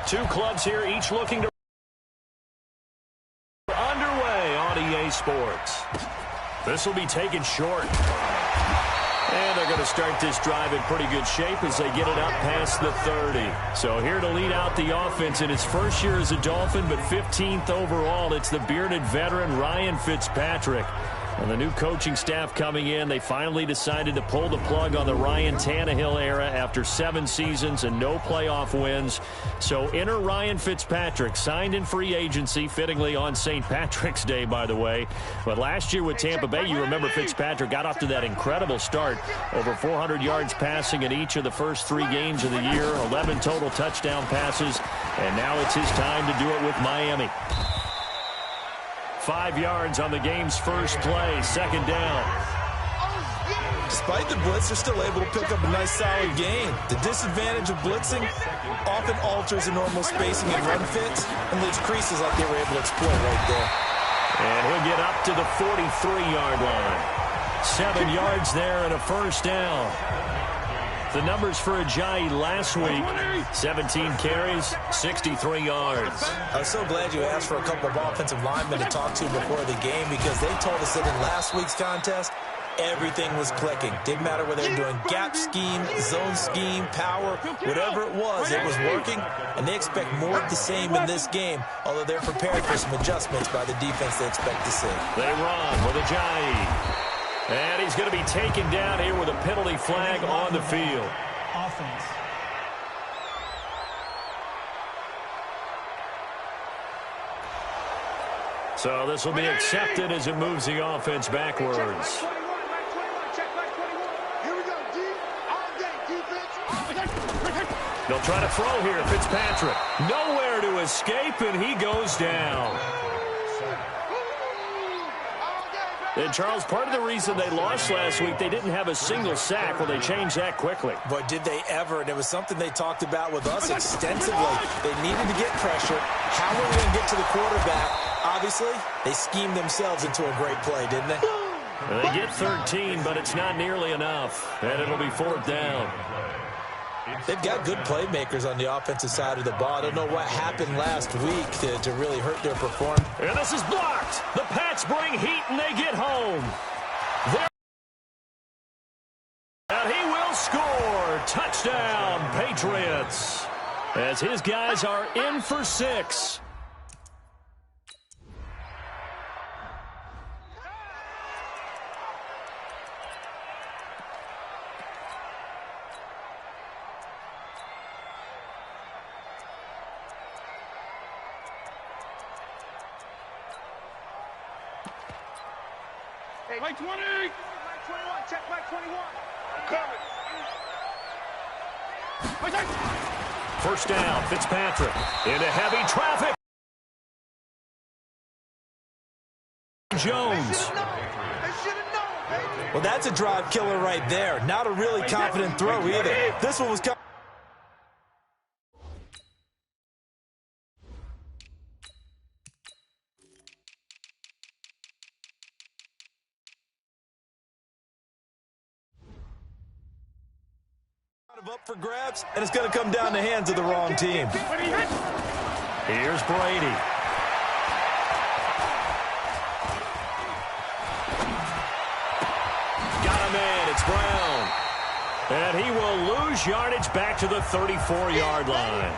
two clubs here, each looking to underway on EA Sports. This will be taken short. And they're going to start this drive in pretty good shape as they get it up past the 30. So here to lead out the offense in his first year as a Dolphin, but 15th overall, it's the bearded veteran Ryan Fitzpatrick. And the new coaching staff coming in, they finally decided to pull the plug on the Ryan Tannehill era after 7 seasons and no playoff wins. So enter Ryan Fitzpatrick, signed in free agency, fittingly on St. Patrick's Day, by the way. But last year with Tampa Bay, you remember Fitzpatrick got off to that incredible start. Over 400 yards passing in each of the first 3 games of the year, 11 total touchdown passes, and now it's his time to do it with Miami. 5 yards on the game's first play, second down. Despite the blitz, they're still able to pick up a nice solid gain. The disadvantage of blitzing often alters the normal spacing and run fits and leaves creases like they were able to exploit right there. And he'll get up to the 43-yard line. 7 yards there and a first down. The numbers for Ajayi last week, 17 carries, 63 yards. I was so glad you asked for a couple of offensive linemen to talk to before the game because they told us that in last week's contest, everything was clicking. Didn't matter whether they were doing gap scheme, zone scheme, power, whatever it was working, and they expect more of the same in this game, although they're prepared for some adjustments by the defense they expect to see. They run with Ajayi. And he's going to be taken down here with a penalty flag on the field. Offense. So this will be accepted as it moves the offense backwards. They'll try to throw here, Fitzpatrick. Nowhere to escape, and he goes down. And, Charles, part of the reason they lost last week, they didn't have a single sack. Well, they changed that quickly. But did they ever? And it was something they talked about with us extensively. They needed to get pressure. How were they going to get to the quarterback? Obviously, they schemed themselves into a great play, didn't they? They get 13, but it's not nearly enough. And it'll be 4th down. They've got good playmakers on the offensive side of the ball. I don't know what happened last week to really hurt their performance. And this is blocked. The Pats bring heat, and they get home. And he will score. Touchdown, Patriots. As his guys are in for 6. Hey, Mike 20! Mike 21, check Mike 21. I'm coming. First down, Fitzpatrick into heavy traffic. Jones. Well, that's a drive killer right there. Not a really confident throw either. This one was coming. Up for grabs, and it's going to come down the hands of the wrong team. Here's Brady. Got him in. It's Brown. And he will lose yardage back to the 34-yard line.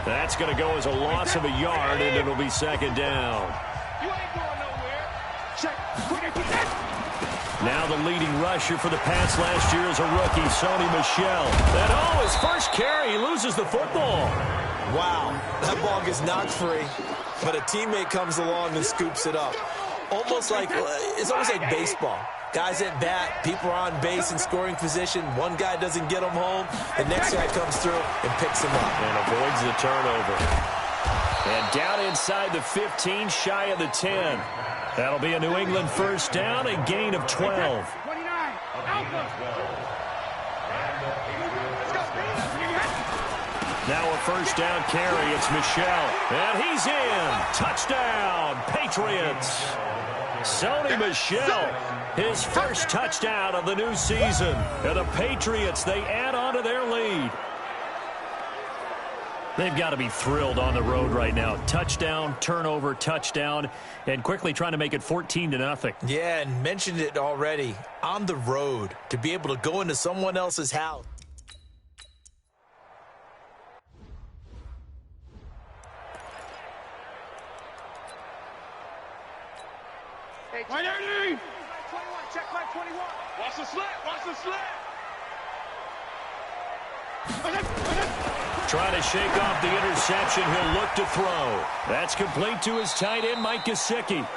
That's going to go as a loss of a yard, and it'll be 2nd down. Now the leading rusher for the Pats last year is a rookie, Sony Michel. And his first carry, he loses the football. Wow, that ball gets knocked free, but a teammate comes along and scoops it up. It's almost like baseball. Guys at bat, people are on base in scoring position. One guy doesn't get them home. The next guy comes through and picks him up. And avoids the turnover. And down inside the 15, shy of the 10. That'll be a New England first down, a gain of 12. Now a first down carry. It's Michel. And he's in. Touchdown, Patriots. Sony Michel, his first touchdown of the new season. And the Patriots, they add on to their lead. They've got to be thrilled on the road right now. Touchdown, turnover, touchdown, and quickly trying to make it 14-0. Yeah, and mentioned it already. On the road, to be able to go into someone else's house. Hey, 180! 21, check back 21. Watch the slant, watch the slant. Trying to shake off the interception. He'll look to throw. That's complete to his tight end, Mike Gesicki.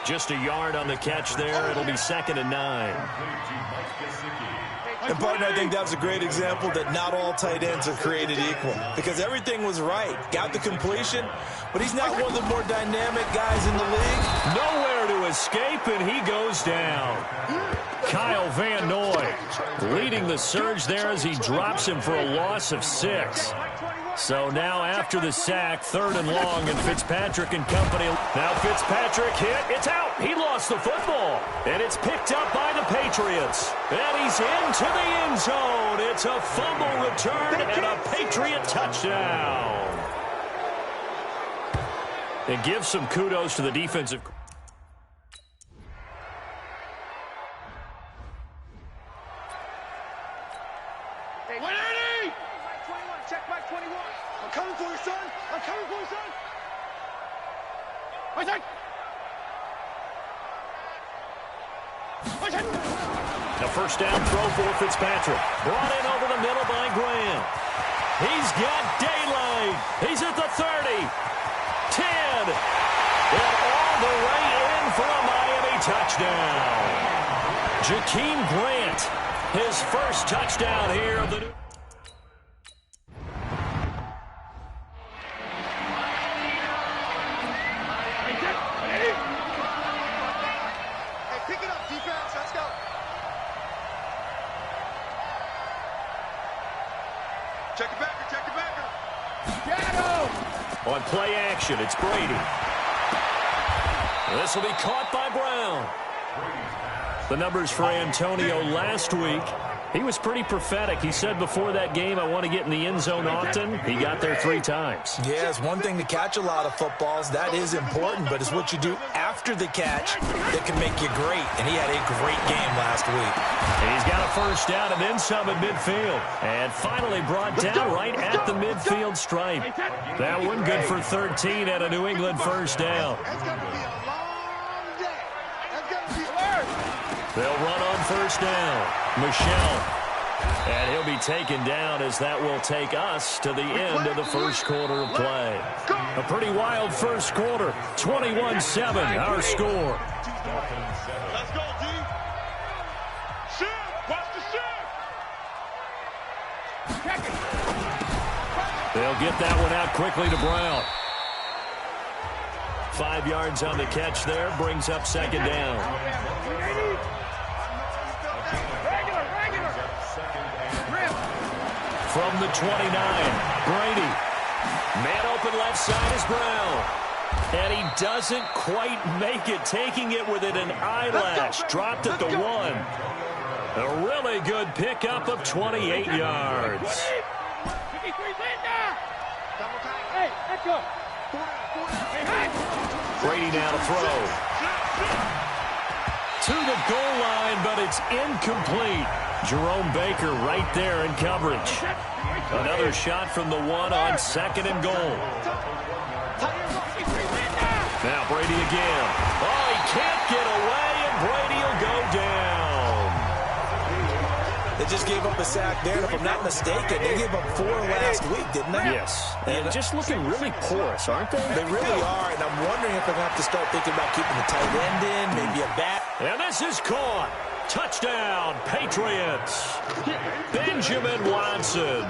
Just a yard on the catch there. It'll be 2nd and 9. And, partner, I think that's a great example that not all tight ends are created equal. Because everything was right. Got the completion, but he's not one of the more dynamic guys in the league. Nowhere to escape, and he goes down. Kyle Van Noy leading the surge there as he drops him for a loss of 6. So now after the sack, 3rd and long, and Fitzpatrick and company. Now Fitzpatrick hit. It's out. He lost the football. And it's picked up by the Patriots. And he's into the end zone. It's a fumble return and a Patriot touchdown. And give some kudos to the defensive. Hey, 180! Back 21, check back 21. I'm coming for you, son. I'm coming for you, son. Wait, son. The first down throw for Fitzpatrick. Brought in over the middle by Grant. He's got daylight. He's at the 30. 10. And all the way in for a Miami touchdown. Jakeem Grant, his first touchdown here of the new. Hey, pick it up, defense. Let's go. Check it backer, check it backer. On play action, it's Brady. This will be caught by Brown. The numbers for Antonio last week, he was pretty prophetic. He said before that game, I want to get in the end zone often. He got there 3 times. Yeah, it's one thing to catch a lot of footballs. That is important, but it's what you do after the catch that can make you great. And he had a great game last week. And he's got a first down and then some at midfield. And finally brought down right at the midfield stripe. That one good for 13 at a New England first down. That's going to be a long day. That's going to be hard. They'll run on first down. Michelle. And he'll be taken down as that will take us to the end of the first quarter of play. A pretty wild first quarter. 21-7, our score. Let's go, D. Shoot. Watch the shoot. They'll get that one out quickly to Brown. 5 yards on the catch there. Brings up 2nd down. From the 29, Brady. Man open left side is Brown. And he doesn't quite make it, taking it within an eyelash. Dropped at the 1. A really good pickup of 28 yards. Hey, let's go. Brady now to throw. To the goal line, but it's incomplete. Jerome Baker right there in coverage. Another shot from the 1 on 2nd and goal. Now Brady again. Oh, he can't get away, and Brady will go down. They just gave up a sack there, and if I'm not mistaken, they gave up 4 last week, didn't they? Yes. And just looking really porous, aren't they? They really are, and I'm wondering if they're going to have to start thinking about keeping the tight end in, maybe a bat. And this is caught. Touchdown, Patriots. Benjamin Watson.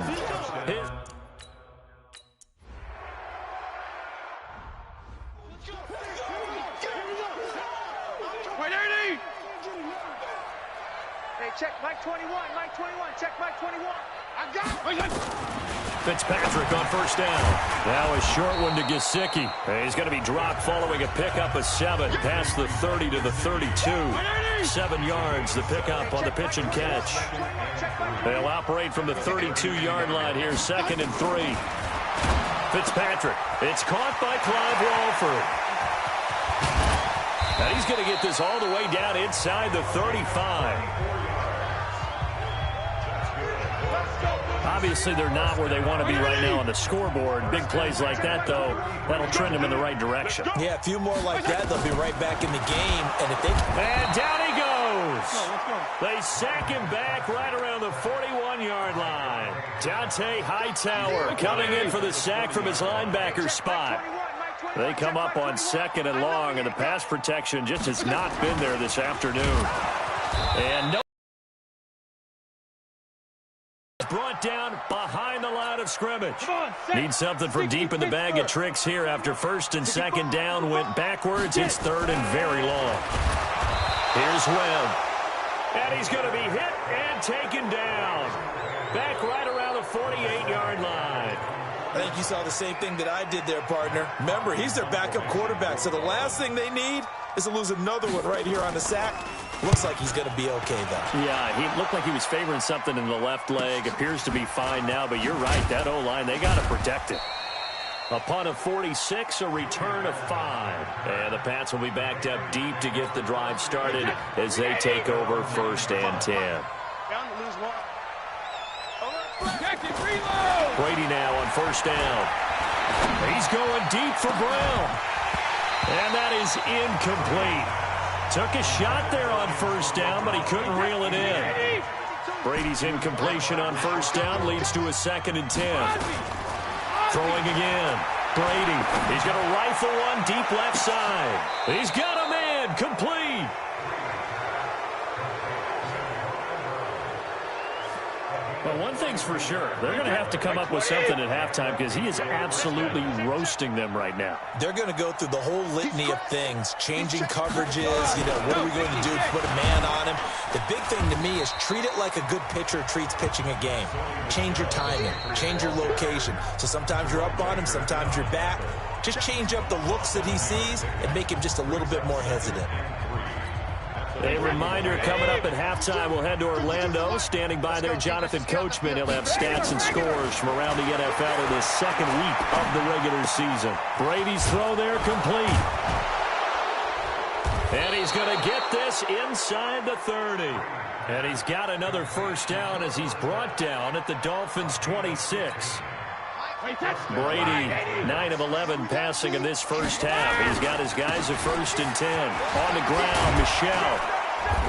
Hey, check Mike 21, Mike 21, check Mike 21. I got it. Fitzpatrick on first down. Now a short one to Gesicki. He's going to be dropped following a pickup of 7 past the 30 to the 32. 7 yards, the pickup on the pitch and catch. They'll operate from the 32-yard line here, 2nd and 3. Fitzpatrick. It's caught by Clive Walford. And he's going to get this all the way down inside the 35. Obviously, they're not where they want to be right now on the scoreboard. Big plays like that, though, that'll trend them in the right direction. Yeah, a few more like that, they'll be right back in the game. And down he goes. They sack him back right around the 41-yard line. Dante Hightower coming in for the sack from his linebacker spot. They come up on 2nd and long, and the pass protection just has not been there this afternoon. And no. Brought down behind the line of scrimmage. Need something from deep in the bag of tricks here after 1st and 2nd down went backwards. It's 3rd and very long. Here's Webb. And he's going to be hit and taken down. Back right around the 48-yard line. I think you saw the same thing that I did there, partner. Remember, he's their backup quarterback, so the last thing they need is to lose another one right here on the sack. Looks like he's going to be okay, though. Yeah, he looked like he was favoring something in the left leg. Appears to be fine now, but you're right. That O-line, they got to protect it. A punt of 46, a return of 5. And the Pats will be backed up deep to get the drive started as they take over 1st and 10. Down to lose one. Brady now on 1st down. He's going deep for Brown. And that is incomplete. Took a shot there on 1st down, but he couldn't reel it in. Brady's incompletion on 1st down leads to a 2nd and 10. Throwing again. Brady. He's going to rifle one deep left side. He's got a man. Complete. Well, one thing's for sure. They're going to have to come up with something at halftime because he is absolutely roasting them right now. They're going to go through the whole litany of things, changing coverages, what are we going to do to put a man on him? The big thing to me is treat it like a good pitcher treats pitching a game. Change your timing, change your location. So sometimes you're up on him, sometimes you're back. Just change up the looks that he sees and make him just a little bit more hesitant. A reminder coming up at halftime, we'll head to Orlando. Standing by there, Jonathan Coachman. He'll have stats and scores from around the NFL in the 2nd week of the regular season. Brady's throw there complete. And he's going to get this inside the 30. And he's got another 1st down as he's brought down at the Dolphins' 26. Brady, 9 of 11 passing in this 1st half. He's got his guys at 1st and 10. On the ground, Michelle.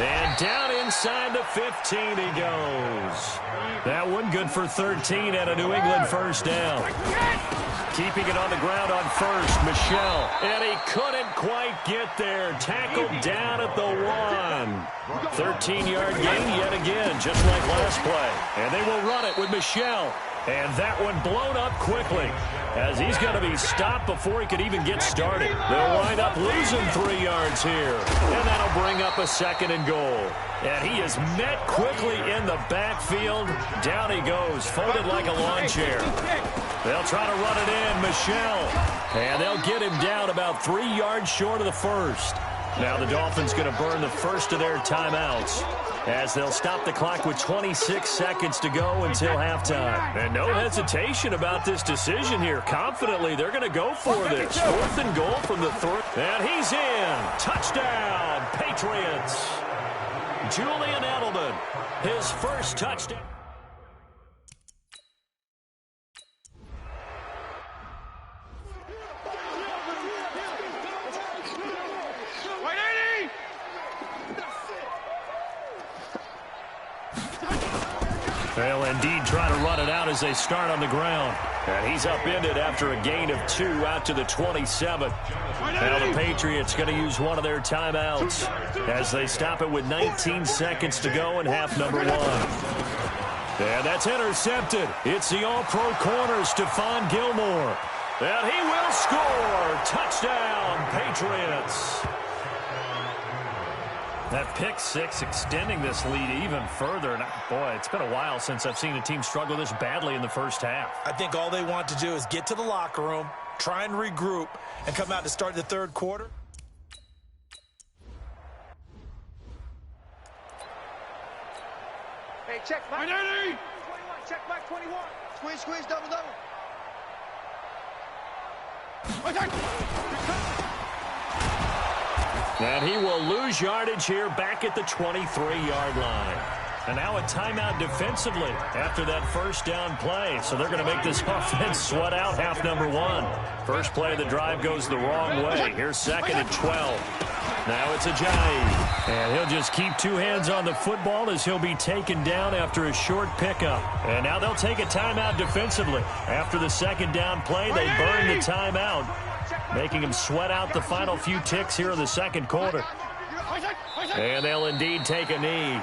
And down inside the 15 he goes. That one good for 13 at a New England 1st down. Keeping it on the ground on 1st, Michelle. And he couldn't quite get there. Tackled down at the 1. 13-yard gain yet again, just like last play. And they will run it with Michelle. And that one blown up quickly as he's going to be stopped before he could even get started. They'll wind up losing 3 yards here. And that'll bring up a 2nd and goal. And he is met quickly in the backfield. Down he goes, folded like a lawn chair. They'll try to run it in, Michelle. And they'll get him down about 3 yards short of the 1st. Now the Dolphins going to burn the 1st of their timeouts as they'll stop the clock with 26 seconds to go until halftime. And no hesitation about this decision here. Confidently, they're going to go for this. 4th and goal from the 3rd. And he's in. Touchdown, Patriots. Julian Edelman, his 1st touchdown. They'll indeed try to run it out as they start on the ground. And he's upended after a gain of 2 out to the 27. Now the Patriots going to use one of their timeouts as they stop it with 19 seconds to go in half number 1. And that's intercepted. It's the all-pro corner, Stephon Gilmore. And he will score. Touchdown, Patriots. That pick 6 extending this lead even further. And boy, it's been a while since I've seen a team struggle this badly in the 1st half. I think all they want to do is get to the locker room, try and regroup, and come out to start the 3rd quarter. Hey, check back. 21. Check back 21. Squeeze, double. And he will lose yardage here back at the 23-yard line. And now a timeout defensively after that first down play. So they're going to make this offense sweat out half number one. First play of the drive goes the wrong way. Here's second and 12. Now it's Ajayi. And he'll just keep two hands on the football as he'll be taken down after a short pickup. And now they'll take a timeout defensively. After the second down play, they burn the timeout, making him sweat out the final few ticks here in the second quarter. And they'll indeed take a knee.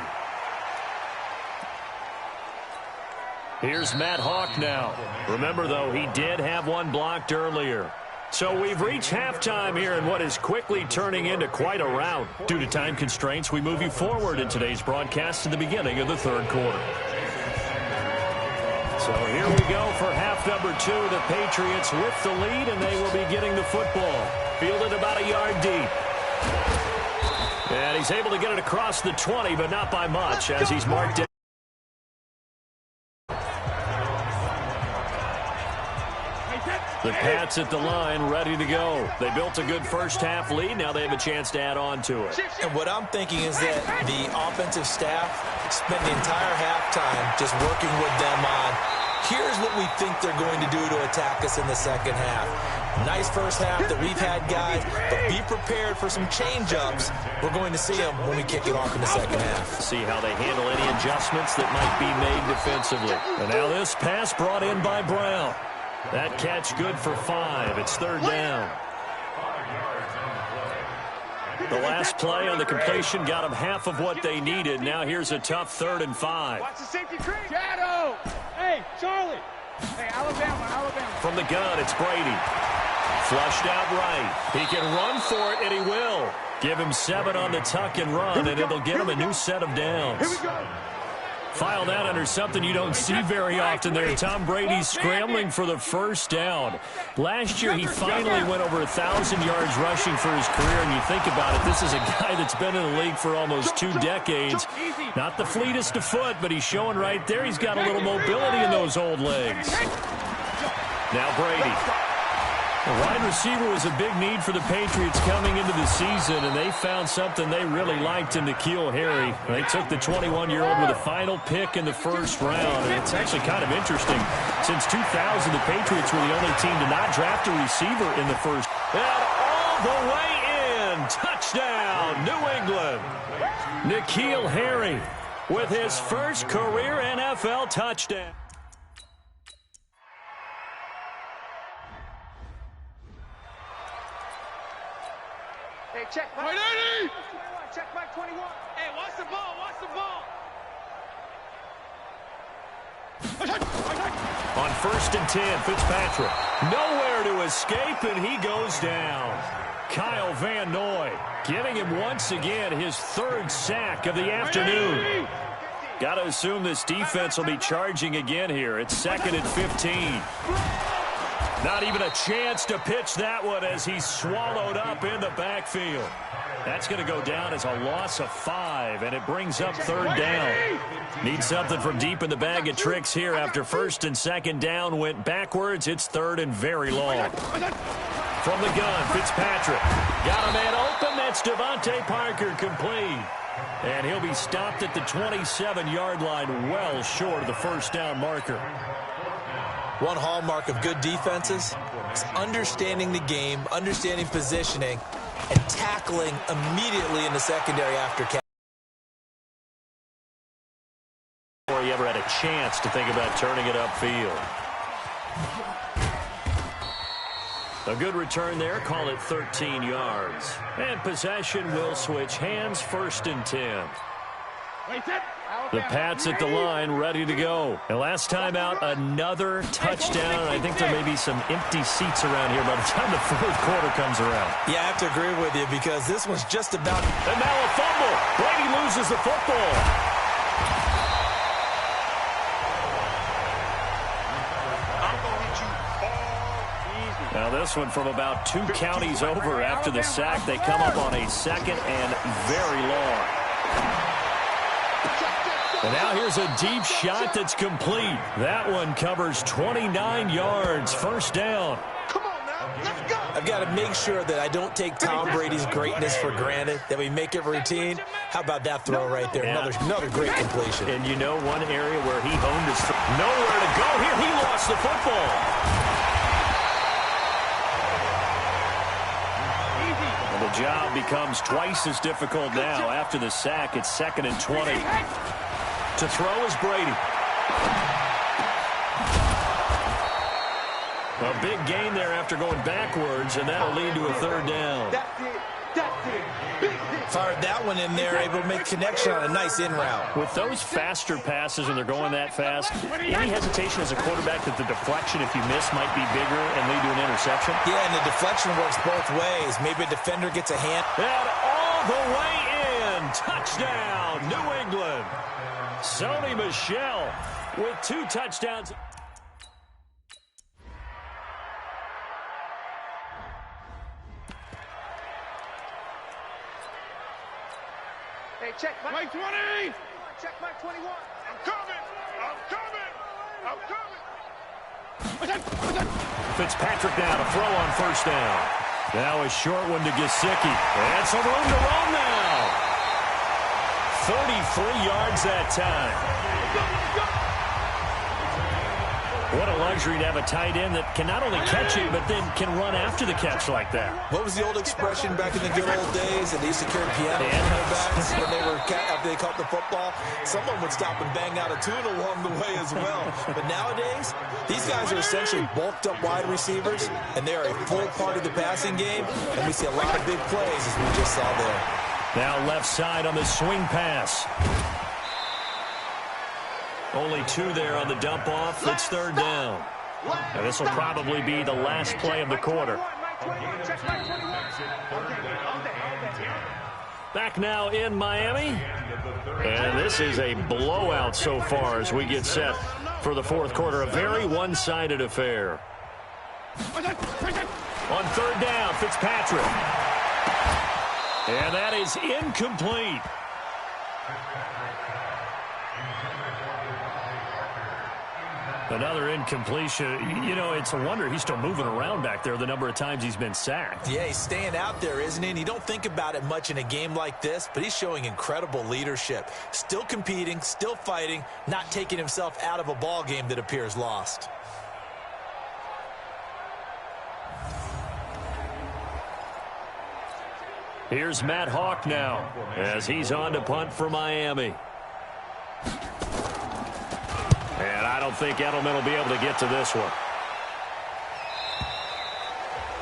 Here's Matt Hawk now. Remember, though, he did have one blocked earlier. So we've reached halftime here in what is quickly turning into quite a rout. Due to time constraints, we move you forward in today's broadcast to the beginning of the third quarter. So here we go for half number two. The Patriots with the lead, and they will be getting the football. Fielded about a yard deep. And he's able to get it across the 20, but not by much as he's marked down. The Pats at the line, ready to go. They built a good first-half lead. Now they have a chance to add on to it. And what I'm thinking is that the offensive staff spent the entire halftime just working with them on, here's what we think they're going to do to attack us in the second half. Nice first half that we've had, guys, but be prepared for some change-ups. We're going to see them when we kick it off in the second half. See how they handle any adjustments that might be made defensively. And now this pass brought in by Brown. That catch good for 5. It's third down. The last play on the completion got them half of what they needed. Now here's a tough 3rd and 5. Watch the safety cream. Shadow. Hey, Charlie. Hey, Alabama. From the gun, it's Brady. Flushed out right. He can run for it, and he will. Give him 7 on the tuck and run, and it'll get him a new set of downs. Here we go. Filed out under something you don't see very often there. Tom Brady scrambling for the first down. Last year, he finally went over 1,000 yards rushing for his career, and you think about it, this is a guy that's been in the league for almost 2 decades. Not the fleetest of foot, but he's showing right there he's got a little mobility in those old legs. Now Brady. The wide receiver was a big need for the Patriots coming into the season, and they found something they really liked in N'Keal Harry. They took the 21-year-old with a final pick in the first round, and it's actually kind of interesting. Since 2000, the Patriots were the only team to not draft a receiver in the first. And all the way in. Touchdown, New England. N'Keal Harry with his first career NFL touchdown. Hey, check Mike. Check Mike 21. Hey, watch the ball. On 1st and 10, Fitzpatrick. Nowhere to escape, and he goes down. Kyle Van Noy giving him once again his 3rd sack of the afternoon. Got to assume this defense will be charging again here. It's 2nd and 15. Not even a chance to pitch that one as he's swallowed up in the backfield. That's going to go down as a loss of 5, and it brings up 3rd down. Need something from deep in the bag of tricks here after 1st and 2nd down went backwards. It's 3rd and very long. From the gun, Fitzpatrick. Got a man open. That's Devontae Parker complete. And he'll be stopped at the 27-yard line, well short of the first down marker. One hallmark of good defenses is understanding the game, understanding positioning, and tackling immediately in the secondary after catch. Before he ever had a chance to think about turning it upfield. A good return there, call it 13 yards. And possession will switch hands, 1st and 10. The Pats at the line, ready to go. And last time out, another touchdown. I think there may be some empty seats around here by the time the 4th quarter comes around. Yeah, I have to agree with you because this one's just about... And now a fumble. Brady loses the football. Now this one from about 2 counties over after the sack. They come up on a 2nd and very long. And now here's a deep shot that's complete. That one covers 29 yards. First down. I've got to make sure that I don't take Tom Brady's greatness for granted, that we make it routine. How about that throw right there? Another great completion. And you know one area where he honed his nowhere to go here. He lost the football. And the job becomes twice as difficult now. After the sack, it's 2nd and 20. To throw is Brady. A big gain there after going backwards, and that'll lead to a 3rd down. Fired that one in there, able to make connection on a nice in route. With those faster passes, and they're going that fast, any hesitation as a quarterback that the deflection, if you miss, might be bigger and lead to an interception? Yeah, and the deflection works both ways. Maybe a defender gets a hand. And all the way in. Touchdown, New England. Sony Michel with 2 touchdowns. Hey, check Mike 20. Check Mike 21. I'm coming. Fitzpatrick now to throw on 1st down. Now a short one to Gesicki. And some room to run now. 33 yards that time. What a luxury to have a tight end that can not only catch it, but then can run after the catch like that. What was the old expression back in the good old days? And they used to carry piano backs when they were after they caught the football. Someone would stop and bang out a tune along the way as well. But nowadays, these guys are essentially bulked up wide receivers, and they are a full part of the passing game. And we see a lot of big plays, as we just saw there. Now left side on the swing pass. Only 2 there on the dump off. It's 3rd down. Now this will probably be the last play of the quarter. Back now in Miami. And this is a blowout so far as we get set for the 4th quarter. A very one-sided affair. On 3rd down, Fitzpatrick. And that is incomplete. Another incompletion. You know, it's a wonder he's still moving around back there the number of times he's been sacked. Yeah, he's staying out there, isn't he? And you don't think about it much in a game like this, but he's showing incredible leadership. Still competing, still fighting, not taking himself out of a ball game that appears lost. Here's Matt Hawk now as he's on to punt for Miami. And I don't think Edelman will be able to get to this one.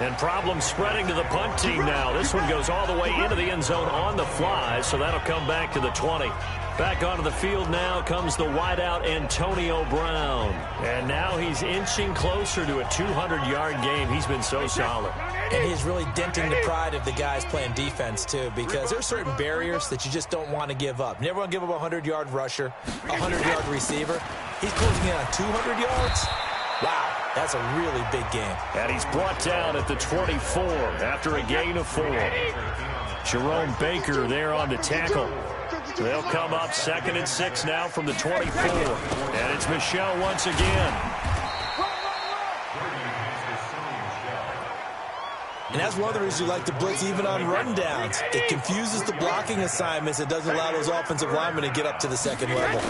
And problems spreading to the punt team now. This one goes all the way into the end zone on the fly, so that'll come back to the 20. Back onto the field now comes the wideout Antonio Brown. And now he's inching closer to a 200-yard game. He's been so solid. And he's really denting the pride of the guys playing defense, too, because there are certain barriers that you just don't want to give up. You never want to give up a 100-yard rusher, a 100-yard receiver. He's closing in on 200 yards. Wow, that's a really big game. And he's brought down at the 24 after a gain of 4. Jerome Baker there on the tackle. They'll come up 2nd and 6 now from the 24. And it's Michel once again. And that's one of the reasons you like to blitz even on rundowns. It confuses the blocking assignments. It doesn't allow those offensive linemen to get up to the 2nd level.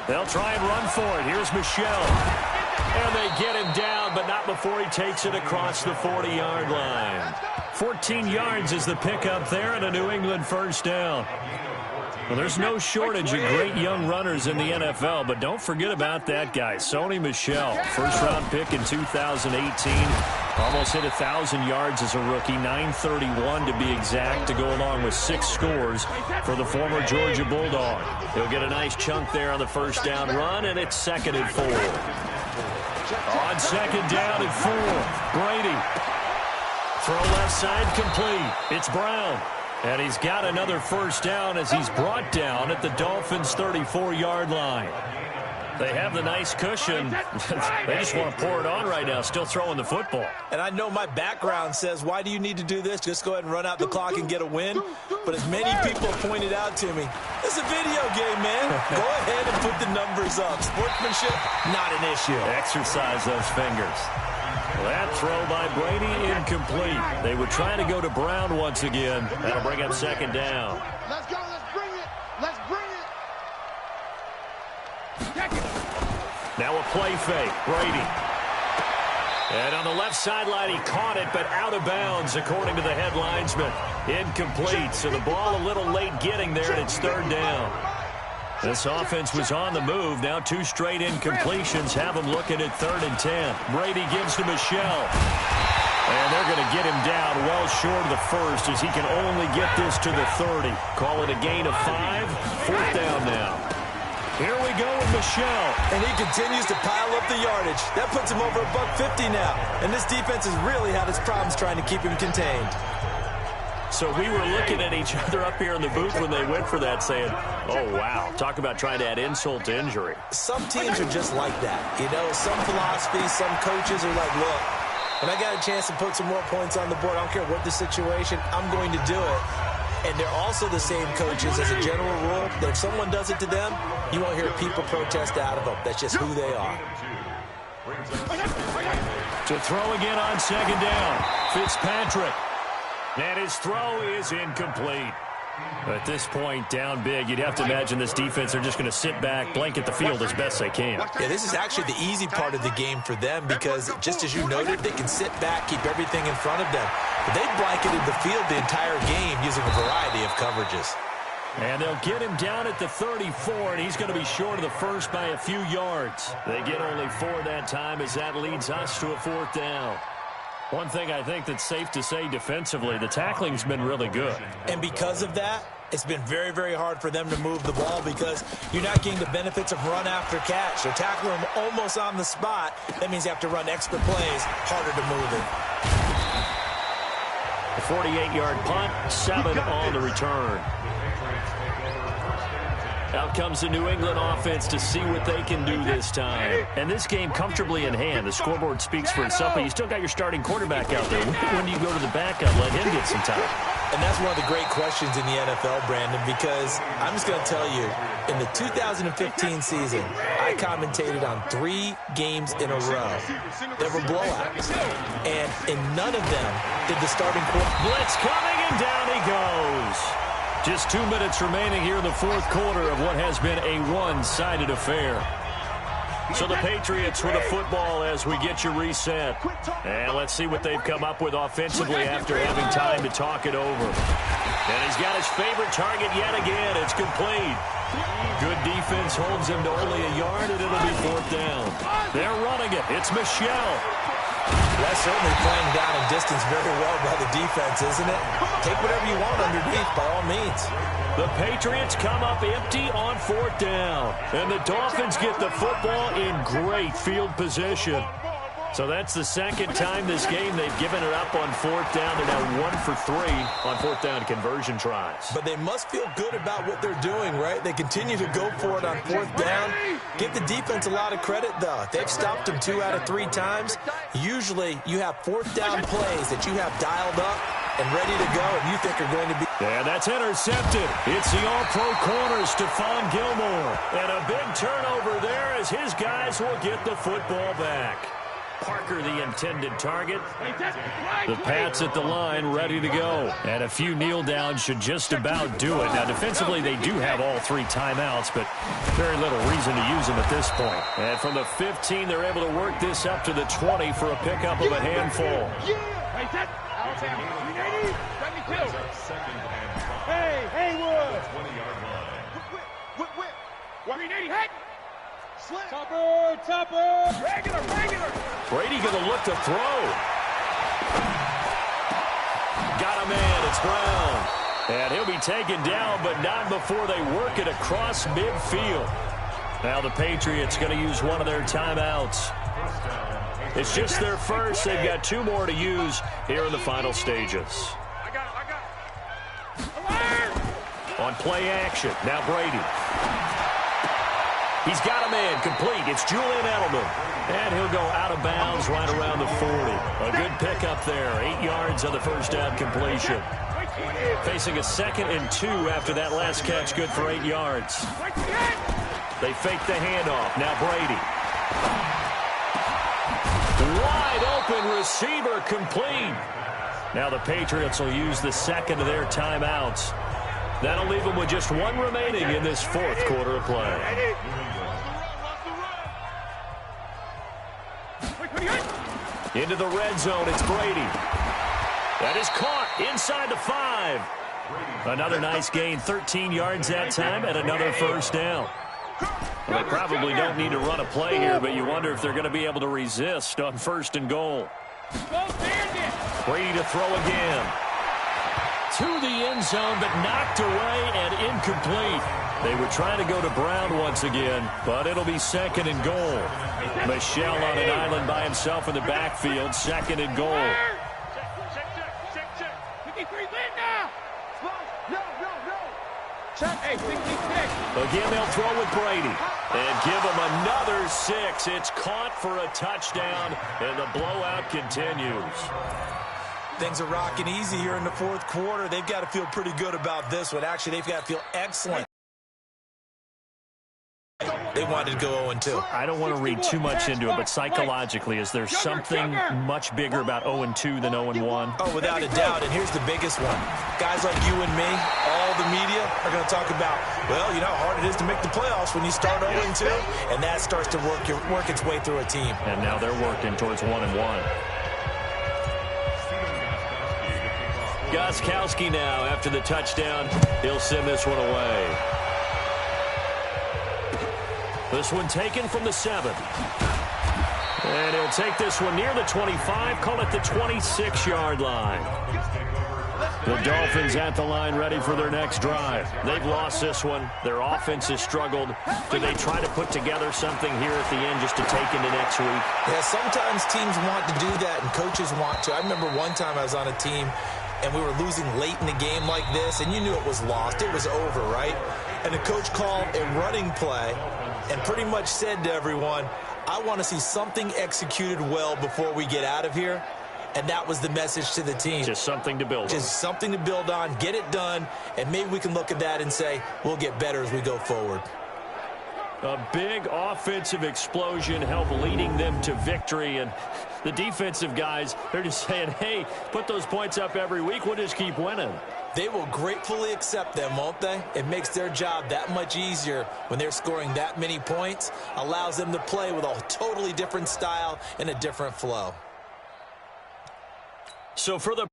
They'll try and run for it. Here's Michel. And they get him down, but not before he takes it across the 40-yard line. 14 yards is the pickup there and a New England 1st down. Well, there's no shortage of great young runners in the NFL, but don't forget about that guy, Sony Michel. 1st-round pick in 2018. Almost hit 1,000 yards as a rookie, 931 to be exact, to go along with 6 scores for the former Georgia Bulldog. He'll get a nice chunk there on the 1st down run, and it's 2nd and 4. On 2nd down and 4, Brady. Throw left side complete. It's Brown. And he's got another 1st down as he's brought down at the Dolphins' 34-yard line. They have the nice cushion. They just want to pour it on right now, still throwing the football. And I know my background says, why do you need to do this? Just go ahead and run out the clock and get a win. But as many people have pointed out to me, it's a video game, man. Go ahead and put the numbers up. Sportsmanship, not an issue. Exercise those fingers. That throw by Brady incomplete. They would try to go to Brown once again. That'll bring up second down. Let's go. Let's bring it. Let's bring it. Now a play fake. Brady. And on the left sideline, he caught it, but out of bounds, according to the head linesman. Incomplete, so the ball a little late getting there, and it's third down. This offense was on the move. Now 2 straight incompletions have them looking at 3rd and 10. Brady gives to Michel. And they're going to get him down well short of the first as he can only get this to the 30. Call it a gain of 5. 4th down now. Here we go with Michel. And he continues to pile up the yardage. That puts him over $150 now. And this defense has really had its problems trying to keep him contained. So we were looking at each other up here in the booth when they went for that saying, oh, wow, talk about trying to add insult to injury. Some teams are just like that. You know, some philosophies, some coaches are like, look, when I got a chance to put some more points on the board, I don't care what the situation, I'm going to do it. And they're also the same coaches as a general rule that if someone does it to them, you won't hear people protest out of them. That's just who they are. To throw again on second down, Fitzpatrick. And his throw is incomplete. At this point, down big, you'd have to imagine this defense are just going to sit back, blanket the field as best they can. Yeah, this is actually the easy part of the game for them because, just as you noted, they can sit back, keep everything in front of them. But they blanketed the field the entire game using a variety of coverages. And they'll get him down at the 34, and he's going to be short of the first by a few yards. They get only 4 that time as that leads us to a 4th down. One thing I think that's safe to say defensively, the tackling's been really good. And because of that, it's been very, very hard for them to move the ball because you're not getting the benefits of run after catch. They're tackling them almost on the spot. That means you have to run extra plays, harder to move it. A 48-yard punt, 7 on the return. Out comes the New England offense to see what they can do this time. And this game comfortably in hand. The scoreboard speaks for itself, but you still got your starting quarterback out there. When do you go to the backup, let him get some time? And that's one of the great questions in the NFL, Brandon, because I'm just going to tell you, in the 2015 season, I commentated on 3 games in a row that were blowouts. And in none of them did the starting quarterback. Blitz coming, and down he goes. Just 2 minutes remaining here in the 4th quarter of what has been a one-sided affair. So the Patriots with a football as we get you reset. And let's see what they've come up with offensively after having time to talk it over. And he's got his favorite target yet again. It's complete. Good defense holds him to only a yard, and it'll be 4th down. They're running it. It's Michel. That's certainly playing down in distance very well by the defense, isn't it? Take whatever you want underneath, by all means. The Patriots come up empty on 4th down. And the Dolphins get the football in great field position. So that's the second time this game they've given it up on 4th down. They're now 1 for 3 on 4th down conversion tries. But they must feel good about what they're doing, right? They continue to go for it on 4th down. Give the defense a lot of credit, though. They've stopped them 2 out of 3 times. Usually you have 4th down plays that you have dialed up and ready to go, and you think are going to be... And that's intercepted. It's the all-pro corner, Stephon Gilmore. And a big turnover there as his guys will get the football back. Parker, the intended target. The Pats at the line, ready to go. And a few kneel downs should just about do it. Now, defensively, they do have all 3 timeouts, but very little reason to use them at this point. And from the 15, they're able to work this up to the 20 for a pickup of a handful. Hey, Haywood! 20-yard line. Whip. 380, hey! Topper! Regular! Brady going to look to throw. Got a man, it's Brown. And he'll be taken down, but not before they work it across midfield. Now the Patriots going to use one of their timeouts. It's just their first. They've got 2 more to use here in the final stages. I got it. On play action, now Brady. He's got a man complete. It's Julian Edelman. And he'll go out of bounds right around the 40. A good pickup there. 8 yards on the first down completion. Facing a 2nd and 2 after that last catch. Good for 8 yards. They fake the handoff. Now Brady. Wide open receiver complete. Now the Patriots will use the second of their timeouts. That'll leave them with just one remaining in this fourth quarter of play. Into the red zone, it's Brady. That is caught inside the 5. Another nice gain, 13 yards that time, and another first down. Well, they probably don't need to run a play here, but you wonder if they're going to be able to resist on 1st and goal. Brady to throw again. To the end zone, but knocked away and incomplete. They were trying to go to Brown once again, but it'll be 2nd and goal. Michel on an island by himself in the backfield, 2nd and goal. Again, they'll throw with Brady and give him another 6. It's caught for a touchdown, and the blowout continues. Things are rocking easy here in the fourth quarter. They've got to feel pretty good about this one. Actually, they've got to feel excellent. They wanted to go 0-2. I don't want to read too much into it, but psychologically, is there something much bigger about 0-2 than 0-1? Oh, without a doubt, and here's the biggest one. Guys like you and me, all the media, are going to talk about, well, you know how hard it is to make the playoffs when you start 0-2, and that starts to work its way through a team. And now they're working towards 1-1. Gostkowski now, after the touchdown, he'll send this one away. This one taken from the 7. And he'll take this one near the 25, call it the 26-yard line. The Dolphins at the line ready for their next drive. They've lost this one. Their offense has struggled. Do they try to put together something here at the end just to take into next week? Yeah, sometimes teams want to do that and coaches want to. I remember one time I was on a team and we were losing late in the game like this, and you knew it was lost. It was over, right? And the coach called a running play and pretty much said to everyone, I want to see something executed well before we get out of here. And that was the message to the team. Just something to build on. Just something to build on, get it done, and maybe we can look at that and say, we'll get better as we go forward. A big offensive explosion helped leading them to victory. And the defensive guys, they're just saying, hey, put those points up every week. We'll just keep winning. They will gratefully accept them, won't they? It makes their job that much easier when they're scoring that many points. Allows them to play with a totally different style and a different flow. So for the